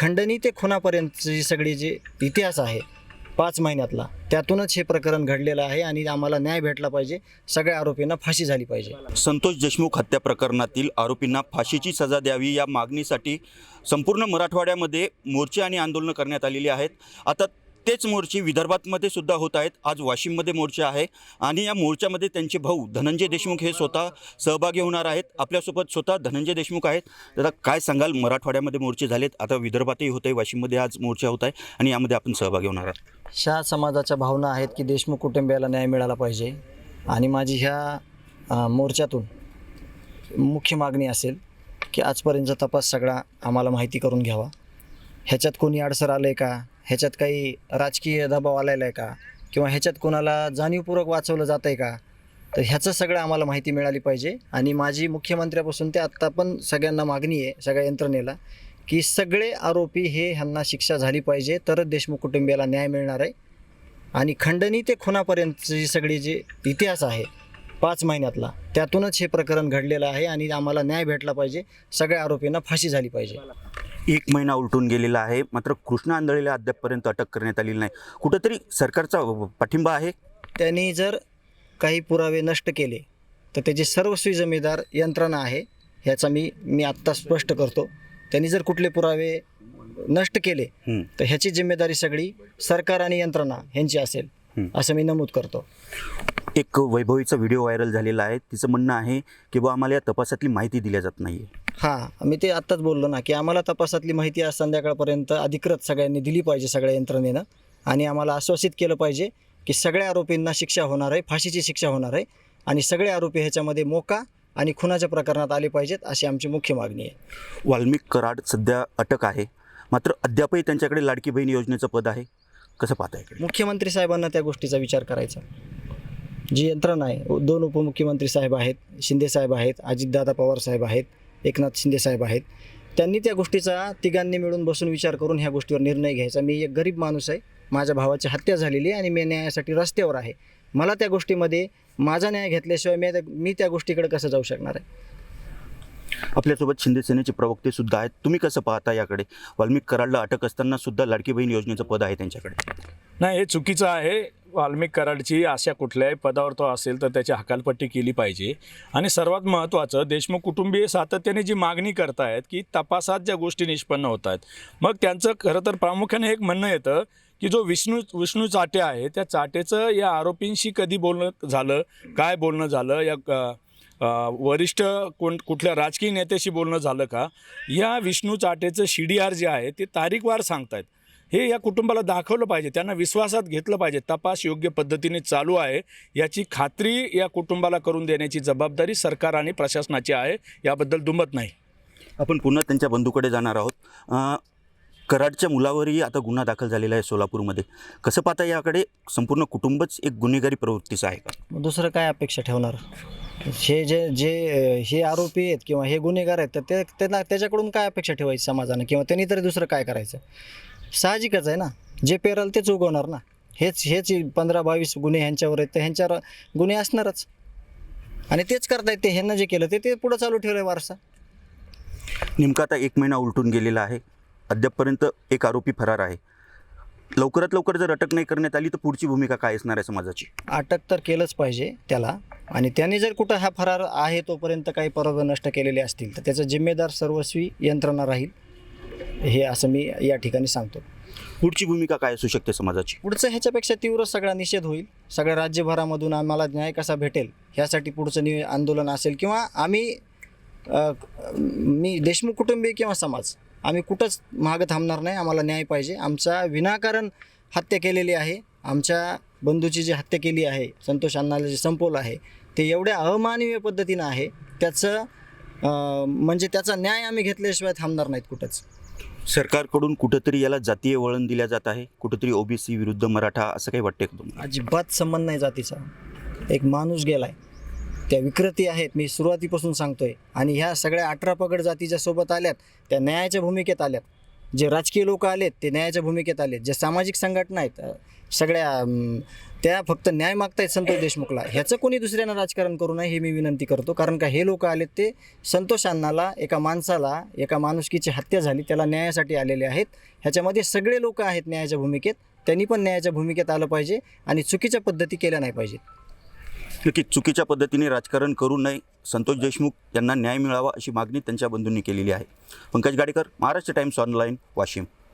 खंडणी ते खुनापर्यंतची सगळी जी इतिहास आहे 5 महिन्यातला, त्यातूनच हे प्रकरण घडलेलं आहे आणि आम्हाला न्याय भेटला पाहिजे. सगळ्या आरोपींना फाशी झाली पाहिजे. संतोष देशमुख हत्या प्रकरणातील आरोपींना फाशीची सजा द्यावी या मागणीसाठी संपूर्ण मराठवाड्यामध्ये मोर्चे आणि आंदोलनं करण्यात आलेली आहेत. आता तेच मोर्चे विदर्भातमध्ये सुद्धा होत आहेत. आज वाशिममध्ये मोर्चा आहे आणि या मोर्चामध्ये त्यांचे भाऊ धनंजय देशमुख हे स्वतः सहभागी होणार आहेत. आपल्यासोबत स्वतः धनंजय देशमुख आहेत. तर काय सांगाल, मराठवाड्यामध्ये मोर्चे झालेत, आता विदर्भातही होत आहे, वाशिममध्ये आज मोर्चा होत आहे आणि यामध्ये आपण सहभागी होणार आहात. शाह समाजाच्या भावना आहेत की देशमुख कुटुंबियाला न्याय मिळाला पाहिजे आणि माझी ह्या मोर्चातून मुख्य मागणी असेल की आजपर्यंतचा तपास सगळा आम्हाला माहिती करून घ्यावा. ह्याच्यात कोणी अडसर आलं आहे का, ह्याच्यात काही राजकीय दबाव आलेला आहे का, किंवा ह्याच्यात कोणाला जाणीवपूर्वक वाचवलं जातं आहे का, तर ह्याचं सगळं आम्हाला माहिती मिळाली पाहिजे. आणि माझी मुख्यमंत्र्यापासून ते आत्ता पण सगळ्यांना मागणी आहे, सगळ्या यंत्रणेला, की सगळे आरोपी ह्यांना शिक्षा झाली पाहिजे, तरच देशमुख कुटुंबियाला न्याय मिळणार आहे. आणि खंडणी ते खुनापर्यंतची सगळी जी इतिहास आहे 5 महिन्यातला, त्यातूनच हे प्रकरण घडलेलं आहे आणि आम्हाला न्याय भेटला पाहिजे. सगळ्या आरोपींना फाशी झाली पाहिजे. 1 महिना उलटून गेलेला आहे, मात्र कृष्णा आंधळेला अद्यापपर्यंत अटक करण्यात आलेली नाही. कुठंतरी सरकारचा पाठिंबा आहे. त्यांनी जर काही पुरावे नष्ट केले तर त्याची सर्वस्वी जिम्मेदार यंत्रणा आहे, ह्याचा मी आत्ता स्पष्ट करतो. त्यांनी जर कुठले पुरावे नष्ट केले तर ह्याची जिम्मेदारी सगळी सरकार आणि यंत्रणा ह्यांची असेल, असं मी नमूद करतो. एक वैभवीचा व्हिडिओ व्हायरल झालेला आहे. तिचं म्हणणं आहे की बा आम्हाला या तपासातली माहिती दिल्या जात नाही आहे. हां, मी ते आत्ताच बोललो ना की आम्हाला तपासातली माहिती आज संध्याकाळपर्यंत अधिकृत सगळ्यांनी दिली पाहिजे, सगळ्या यंत्रणेनं. आणि आम्हाला आश्वासित केलं पाहिजे की सगळ्या आरोपींना शिक्षा होणार आहे, फाशीची शिक्षा होणार आहे आणि सगळे आरोपी ह्याच्यामध्ये मोका आणि खुनाच्या प्रकरणात आले पाहिजेत, अशी आमची मुख्य मागणी आहे. वाल्मिक कराड सध्या अटक आहे, मात्र अद्यापही त्यांच्याकडे लाडकी बहीण योजनेचं पद आहे. कसं पाहता इकडे? मुख्यमंत्री साहेबांना त्या गोष्टीचा विचार करायचा. जी यंत्रणा आहे, 2 उपमुख्यमंत्री साहेब आहेत, शिंदे साहेब आहेत, अजितदादा पवार साहेब आहेत, एकनाथ शिंदे साहेब आहेत. त्यांनी त्या गोष्टीचा तिघांनी मिळून बसून विचार करून ह्या गोष्टीवर निर्णय घ्यायचा. मी एक गरीब माणूस आहे, माझ्या भावाची हत्या झालेली आहे आणि मी न्यायासाठी रस्त्यावर आहे. मला त्या गोष्टीमध्ये माझा न्याय घेतल्याशिवाय मी त्या गोष्टीकडे कसं जाऊ शकणार आहे? आपल्यासोबत शिंदे सेनेचे प्रवक्ते सुद्धा आहेत. तुम्ही कसं पाहता याकडे? वाल्मिक कराडला अटक असताना सुद्धा लाडकी बहीण योजनेचं पद आहे त्यांच्याकडे. नाही, हे चुकीचं आहे. वाल्मिक कराडची अशा कुठल्याही पदावर तो असेल तर त्याची हकालपट्टी केली पाहिजे. आणि सर्वात महत्त्वाचं, देशमुख कुटुंबीय सातत्याने जी मागणी करतायत की तपासात ज्या गोष्टी निष्पन्न होत आहेत, मग त्यांचं खरं तर प्रामुख्याने एक म्हणणं येतं की जो विष्णू चाटे आहे, त्या चाटेचं या आरोपींशी कधी बोलणं झालं, काय बोलणं झालं, या वरिष्ठ कुठल्या राजकीय नेत्याशी बोलणं झालं का, या विष्णू चाटेचं CDR जे आहे ते तारीखवार सांगतायत. हे या कुटुंबाला दाखवलं पाहिजे, त्यांना विश्वासात घेतलं पाहिजे. तपास योग्य पद्धतीने चालू आहे याची खात्री या कुटुंबाला करून देण्याची जबाबदारी सरकार आणि प्रशासनाची आहे, याबद्दल दुमत नाही. आपण पुन्हा त्यांच्या बंधूकडे जाणार आहोत. कराडच्या मुलावरही आता गुन्हा दाखल झालेला आहे सोलापूरमध्ये. कसं पाहता याकडे? संपूर्ण कुटुंबच एक गुन्हेगारी प्रवृत्तीचं आहे का? दुसरं काय अपेक्षा ठेवणार? हे आरोपी आहेत किंवा हे गुन्हेगार आहेत, तर त्याच्याकडून काय अपेक्षा ठेवायची समाजानं, किंवा त्यांनी तरी दुसरं काय करायचं? साहजिकच आहे ना, जे पेरल तेच उगवणार ना. हेच 15-22 गुन्हे ह्यांच्यावर आहेत, तर ह्यांच्यावर गुन्हे असणारच आणि तेच करतायत. ते ह्यांना जे केलं ते पुढं चालू ठेवलं आहे वारसा. नेमका आता 1 महिना उलटून गेलेला आहे, अद्यापपर्यंत एक आरोपी फरार आहे. लवकरात लवकर जर अटक नाही करण्यात आली तर पुढची भूमिका काय असणार आहे समाजाची? अटक तर केलंच पाहिजे त्याला, आणि त्याने जर कुठं हा फरार आहे तोपर्यंत काही पुरावे नष्ट केलेले असतील तर त्याचा जिम्मेदार सर्वस्वी यंत्रणा राहील, हे असं मी या ठिकाणी सांगतो. पुढची भूमिका काय असू शकते समाजाची? पुढचं ह्याच्यापेक्षा तीव्र सगळा निषेध होईल. सगळ्या राज्यभरामधून आम्हाला न्याय कसा भेटेल ह्यासाठी पुढचं आंदोलन असेल, किंवा मी देशमुख कुटुंबीय किंवा समाज आम्ही कुठंच मागं थांबणार नाही. आम्हाला न्याय पाहिजे. आमचा विनाकारण हत्या केलेली आहे, आमच्या बंधूची जी हत्या केली आहे, संतोष अण्णाला जे संपवलं आहे, ते एवढ्या अमानवीय पद्धतीनं आहे. त्याचा न्याय आम्ही घेतल्याशिवाय थांबणार नाहीत कुठंच. सरकारकडून कुठंतरी याला जातीय वळण दिल्या जात आहे, कुठंतरी OBC विरुद्ध मराठा असं काही वाटते का तुम्हाला? अजिबात संबंध नाही जातीचा. एक माणूस गेलाय, त्या विकृती आहेत, मी सुरुवातीपासून सांगतोय. आणि ह्या सगळ्या 18 पगड जातीच्या सोबत आल्यात, त्या न्यायाच्या भूमिकेत आल्यात. जे राजकीय लोक आलेत ते न्यायाच्या भूमिकेत आलेत, जे सामाजिक संघटना आहेत सगळ्या त्या फक्त न्याय मागतायत संतोष देशमुखला. ह्याचं कोणी दुसऱ्यानं राजकारण करू नये हे मी विनंती करतो. कारण का हे लोक आलेत ते संतोष अण्णाला, एका माणसाला, एका माणुसकीची हत्या झाली त्याला न्यायासाठी आलेले आहेत. ह्याच्यामध्ये सगळे लोक आहेत न्यायाच्या भूमिकेत. त्यांनी पण न्यायाच्या भूमिकेत आलं पाहिजे आणि चुकीच्या पद्धती केल्या नाही पाहिजेत. नक्कीच चुकीच्या पद्धतीने राजकारण करू नये, संतोष देशमुख यांना न्याय मिळावा अशी मागणी त्यांच्या बंधूंनी केलेली आहे. Pankaj Gadekar, Maharashtra times online, Washim.